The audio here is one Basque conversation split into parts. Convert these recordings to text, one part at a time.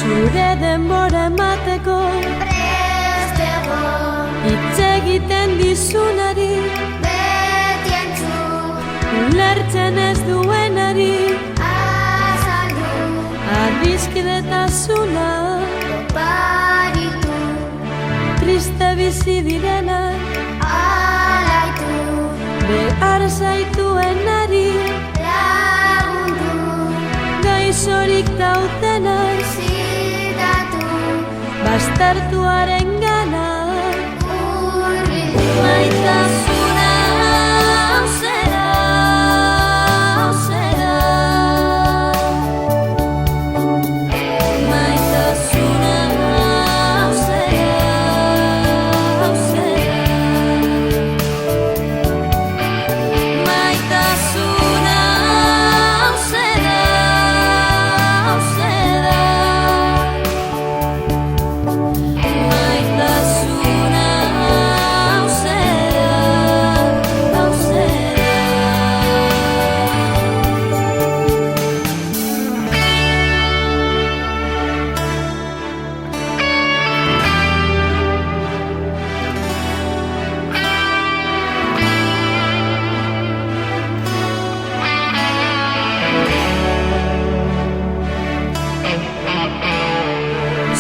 zure denbora emateko prest egon, hitz egiten dizunari, beti entzun, ulertzen ez duenari, azaldu, adiskidetasuna, oparitu, triste bizi direnak, alaitu, behar zaituenari, lagundu, gaixorik dautenak, zidatu, baztertuaren gana, hurbildu. maitasuna hau zera, hau zera. Maitasuna hau zera, hau zera. Maitasuna hau zera, hau zera. Maitasuna hau zera, hau zera.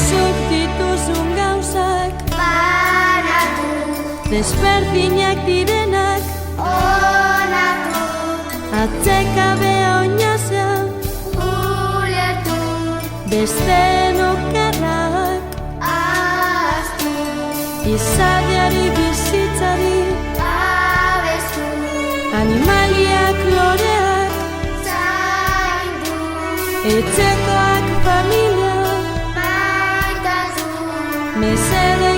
Zuk dituzun gauzak, Banatu, desberdinak direnak, onartu, atsekabe oinazea, ulertu, besteen okerrak, ahaztu, izateari bizitzari, abestu, animaliak loreak, zaindu, etxekoak familia, maitasun, mesede